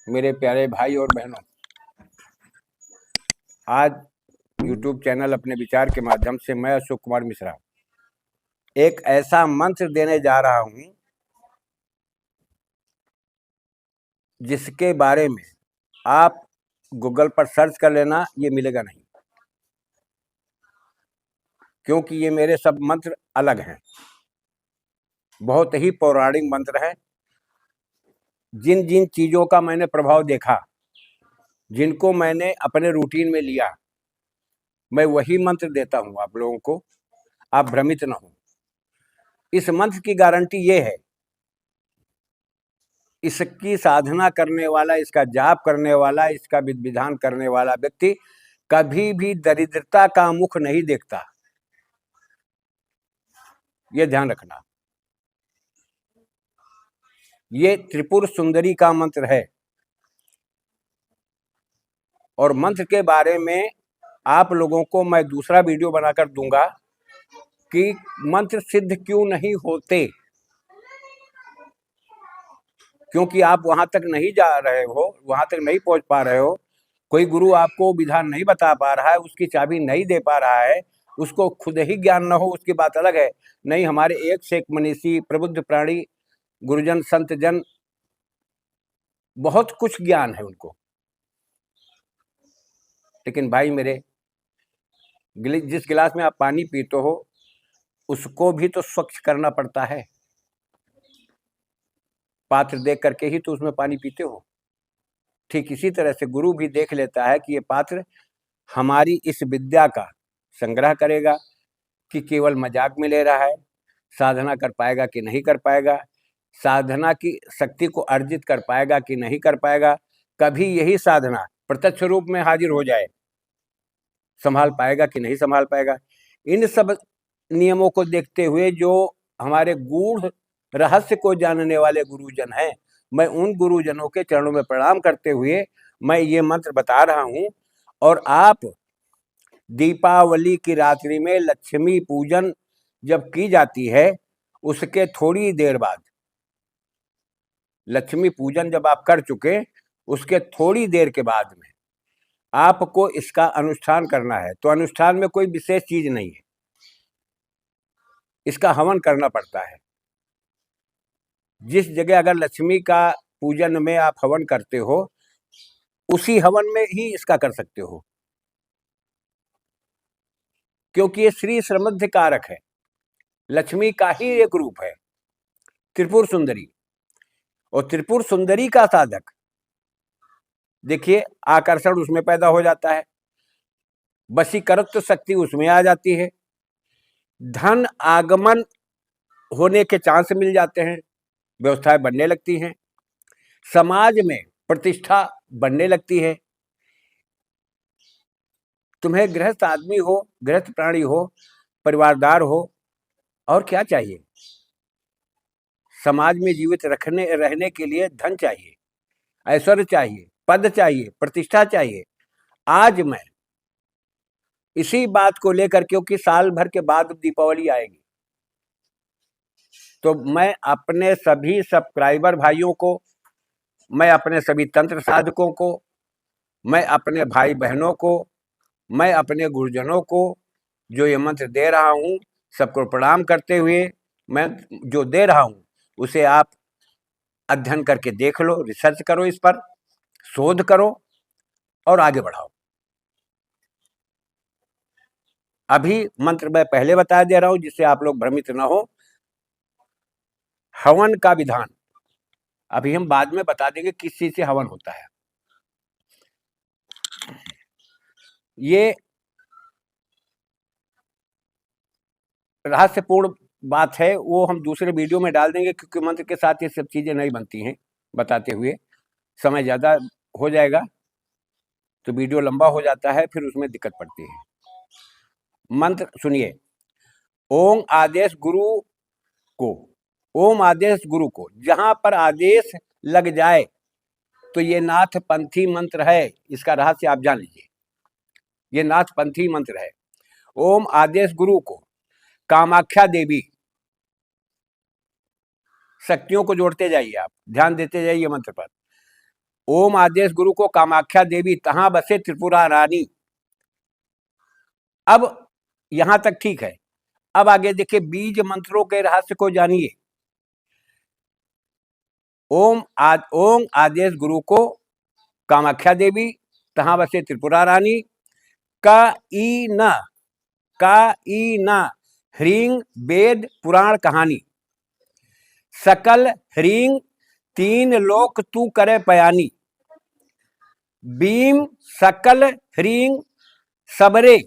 मेरे प्यारे भाई और बहनों, आज YouTube चैनल अपने विचार के माध्यम से मैं अशोक कुमार मिश्रा एक ऐसा मंत्र देने जा रहा हूं जिसके बारे में आप गूगल पर सर्च कर लेना, ये मिलेगा नहीं, क्योंकि ये मेरे सब मंत्र अलग हैं, बहुत ही पौराणिक मंत्र हैं। जिन जिन चीज़ों का मैंने प्रभाव देखा, जिनको मैंने अपने रूटीन में लिया, मैं वही मंत्र देता हूं आप लोगों को। आप भ्रमित न हो। इस मंत्र की गारंटी ये है, इसकी साधना करने वाला, इसका जाप करने वाला, इसका विधान करने वाला व्यक्ति कभी भी दरिद्रता का मुख नहीं देखता। ये ध्यान रखना। ये त्रिपुर सुंदरी का मंत्र है और मंत्र के बारे में आप लोगों को मैं दूसरा वीडियो बनाकर दूंगा कि मंत्र सिद्ध क्यों नहीं होते, क्योंकि आप वहां तक नहीं जा रहे हो, वहां तक नहीं पहुंच पा रहे हो। कोई गुरु आपको विधान नहीं बता पा रहा है, उसकी चाबी नहीं दे पा रहा है, उसको खुद ही ज्ञान न हो, उसकी बात अलग है। नहीं, हमारे एक से एक मनीषी, प्रबुद्ध प्राणी, गुरुजन, संत जन, बहुत कुछ ज्ञान है उनको। लेकिन भाई मेरे, जिस गिलास में आप पानी पीते हो उसको भी तो स्वच्छ करना पड़ता है। पात्र देख करके ही तो उसमें पानी पीते हो। ठीक इसी तरह से गुरु भी देख लेता है कि ये पात्र हमारी इस विद्या का संग्रह करेगा कि केवल मजाक में ले रहा है, साधना कर पाएगा कि नहीं कर पाएगा, साधना की शक्ति को अर्जित कर पाएगा कि नहीं कर पाएगा, कभी यही साधना प्रत्यक्ष रूप में हाजिर हो जाए, संभाल पाएगा कि नहीं संभाल पाएगा। इन सब नियमों को देखते हुए जो हमारे गूढ़ रहस्य को जानने वाले गुरुजन हैं, मैं उन गुरुजनों के चरणों में प्रणाम करते हुए मैं ये मंत्र बता रहा हूं। और आप दीपावली की रात्रि में लक्ष्मी पूजन जब की जाती है, उसके थोड़ी देर बाद, लक्ष्मी पूजन जब आप कर चुके, उसके थोड़ी देर के बाद में आपको इसका अनुष्ठान करना है। तो अनुष्ठान में कोई विशेष चीज नहीं है, इसका हवन करना पड़ता है। जिस जगह अगर लक्ष्मी का पूजन में आप हवन करते हो, उसी हवन में ही इसका कर सकते हो, क्योंकि ये श्री समृद्धि कारक है, लक्ष्मी का ही एक रूप है, त्रिपुर सुंदरी। और त्रिपुर सुंदरी का साधक देखिए, आकर्षण उसमें पैदा हो जाता है, वशीकरत्व शक्ति उसमें आ जाती है, धन आगमन होने के चांस मिल जाते हैं, व्यवस्थाएं बनने लगती हैं, समाज में प्रतिष्ठा बढ़ने लगती है। तुम्हें गृहस्थ आदमी हो, गृहस्थ प्राणी हो, परिवारदार हो, और क्या चाहिए? समाज में जीवित रहने के लिए धन चाहिए, ऐश्वर्य चाहिए, पद चाहिए, प्रतिष्ठा चाहिए। आज मैं इसी बात को लेकर, क्योंकि साल भर के बाद दीपावली आएगी, तो मैं अपने सभी सब्सक्राइबर भाइयों को, मैं अपने सभी तंत्र साधकों को, मैं अपने भाई बहनों को, मैं अपने गुरुजनों को जो ये मंत्र दे रहा हूँ, सबको प्रणाम करते हुए, मैं जो दे रहा हूँ उसे आप अध्ययन करके देख लो, रिसर्च करो, इस पर शोध करो और आगे बढ़ाओ। अभी मंत्र मैं पहले बता दे रहा हूं जिससे आप लोग भ्रमित न हो। हवन का विधान अभी हम बाद में बता देंगे किस चीज से हवन होता है। ये रहस्यपूर्ण बात है, वो हम दूसरे वीडियो में डाल देंगे, क्योंकि मंत्र के साथ ये सब चीजें नहीं बनती हैं। बताते हुए समय ज्यादा हो जाएगा तो वीडियो लंबा हो जाता है, फिर उसमें दिक्कत पड़ती है। मंत्र सुनिए। ओम आदेश गुरु को, ओम आदेश गुरु को, जहां पर आदेश लग जाए तो ये नाथ पंथी मंत्र है। इसका रहस्य आप जान लीजिए, ये नाथ पंथी मंत्र है। ओम आदेश गुरु को कामाख्या देवी, शक्तियों को जोड़ते जाइए, आप ध्यान देते जाइए मंत्र पर। ओम आदेश गुरु को कामाख्या देवी तहां बसे त्रिपुरा रानी। अब यहां तक ठीक है। अब आगे देखिए, बीज मंत्रों के रहस्य को जानिए। ओम आदेश गुरु को कामाख्या देवी तहां बसे त्रिपुरा रानी। का ई न ह्रीं वेद पुराण कहानी। सकल ह्रीं तीन लोक तू करे पयानी। बीम सकल ह्रीं सबरे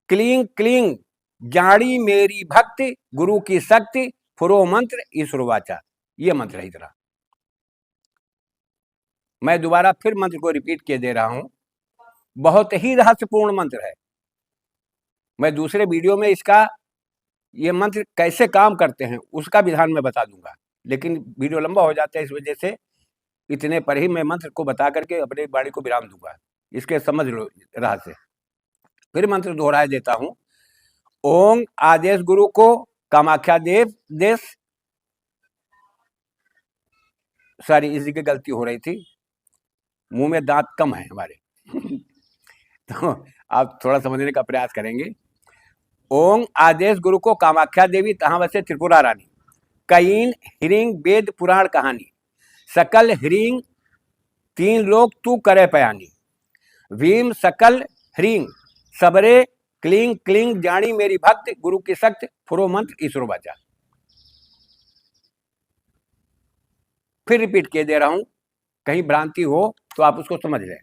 क्लीं क्लीं जानी मेरी भक्ति गुरु की शक्ति फुरो मंत्र ईश्वरवाचा। ये मंत्र है। इतना मैं दोबारा फिर मंत्र को रिपीट किए दे रहा हूं, बहुत ही रहस्यपूर्ण मंत्र है। मैं दूसरे वीडियो में इसका ये मंत्र कैसे काम करते हैं उसका विधान मैं बता दूंगा, लेकिन वीडियो लंबा हो जाता है, इस वजह से इतने पर ही मैं मंत्र को बता करके अपने वाणी को विराम दूंगा। इसके समझ लो रहस्य। फिर मंत्र दोहराए देता हूं। ओम आदेश गुरु को कामाख्या देश, सॉरी इसी की गलती हो रही थी, मुंह में दांत कम है हमारे तो आप थोड़ा समझने का प्रयास करेंगे। ओम आदेश गुरु को कामाख्या देवी तहां बसे त्रिपुरा रानी। कईन ह्रीं वेद पुराण कहानी। सकल ह्रीं तीन लोक तू करे पयानी। भीम सकल ह्रीं सबरे क्लीं क्लीं जानी मेरी भक्त गुरु की शक्ति फुरो मंत्र ईश्वर बचा। फिर रिपीट किए दे रहा हूं, कहीं भ्रांति हो तो आप उसको समझ लें।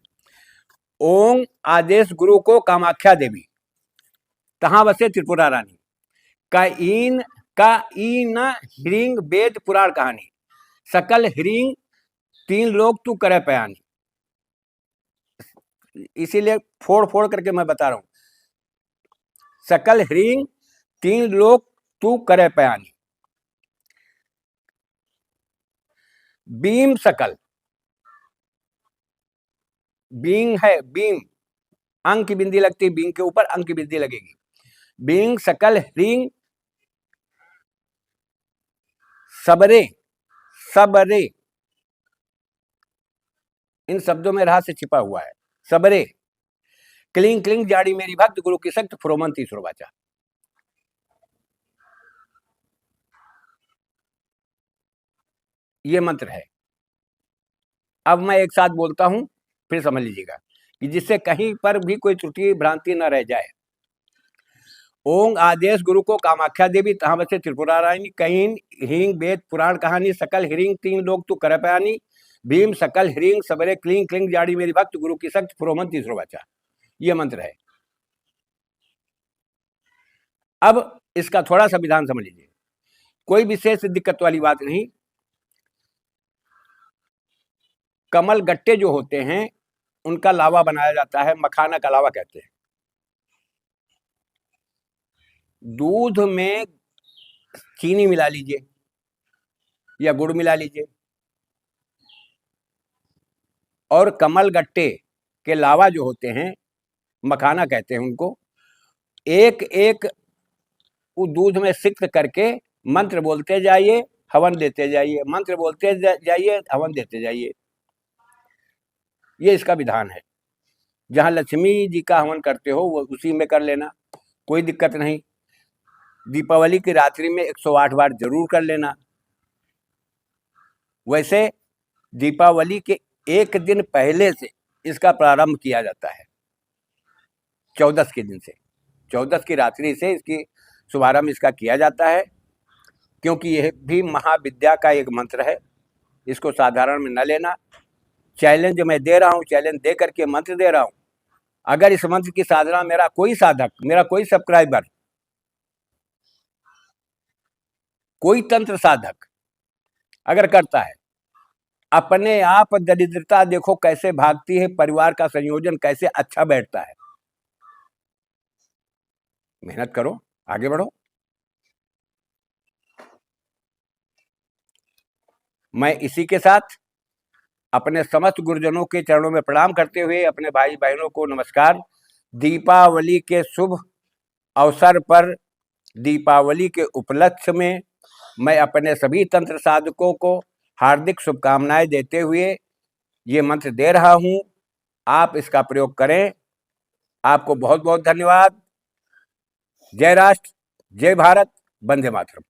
ओम आदेश गुरु को कामाख्या देवी तहां बसे त्रिपुरा रानी। का ईन ह्रीं वेद पुराण कहानी। सकल ह्रीं तीन लोग तू करे पयानी। इसीलिए फोड़ फोड़ करके मैं बता रहा हूं। सकल ह्रीं तीन लोग तू करे पयानी। बीम सकल, बींग है बीम, अंक की बिंदी लगती है, बींग के ऊपर अंक की बिंदी लगेगी। बींग सकल ह्रीं सबरे सबरे, इन शब्दों में रहस्य छिपा हुआ है। सबरे क्लीं क्लीं जाड़ी मेरी भक्त गुरु की शक्ति फुरोमंत ईश्वर वाचा। ये मंत्र है। अब मैं एक साथ बोलता हूं, फिर समझ लीजिएगा कि जिससे कहीं पर भी कोई त्रुटि भ्रांति न रह जाए। ओम आदेश गुरु को कामाख्या देवी तहां बसे त्रिपुरा रानी। कहीं ह्रीं वेद पुराण कहानी। सकल ह्रीं तीन लोग तू करे पयानी। भीम सकल ह्रीं सबरे क्लीं क्लीं जाड़ी मेरी भक्त गुरु की शक्ति फुरोमंत ईश्वर वाचा। ये मंत्र है। अब इसका थोड़ा सा विधान समझ लीजिए, कोई विशेष दिक्कत वाली बात नहीं। कमल गट्टे जो होते हैं उनका लावा बनाया जाता है, मखाना का लावा कहते हैं। दूध में चीनी मिला लीजिए या गुड़ मिला लीजिए, और कमल गट्टे के लावा जो होते हैं, मखाना कहते हैं उनको, एक एक दूध में सिक्त करके मंत्र बोलते जाइए, हवन देते जाइए, मंत्र बोलते जाइए, हवन देते जाइए। ये इसका विधान है। जहां लक्ष्मी जी का हवन करते हो वो उसी में कर लेना, कोई दिक्कत नहीं। दीपावली की रात्रि में 108 बार जरूर कर लेना। वैसे दीपावली के एक दिन पहले से इसका प्रारंभ किया जाता है, 14 के दिन से, 14 की रात्रि से इसकी शुभारंभ इसका किया जाता है, क्योंकि यह भी महाविद्या का एक मंत्र है। इसको साधारण में न लेना। चैलेंज मैं दे रहा हूं, चैलेंज दे करके मंत्र दे रहा हूं। अगर इस मंत्र की साधना मेरा कोई साधक, मेरा कोई सब्सक्राइबर, कोई तंत्र साधक अगर करता है, अपने आप दरिद्रता देखो कैसे भागती है, परिवार का संयोजन कैसे अच्छा बैठता है। मेहनत करो, आगे बढ़ो। मैं इसी के साथ अपने समस्त गुरुजनों के चरणों में प्रणाम करते हुए अपने भाई बहनों को नमस्कार। दीपावली के शुभ अवसर पर, दीपावली के उपलक्ष्य में मैं अपने सभी तंत्र साधकों को हार्दिक शुभकामनाएं देते हुए ये मंत्र दे रहा हूं, आप इसका प्रयोग करें। आपको बहुत बहुत धन्यवाद। जय राष्ट्र, जय भारत, वंदे मातरम।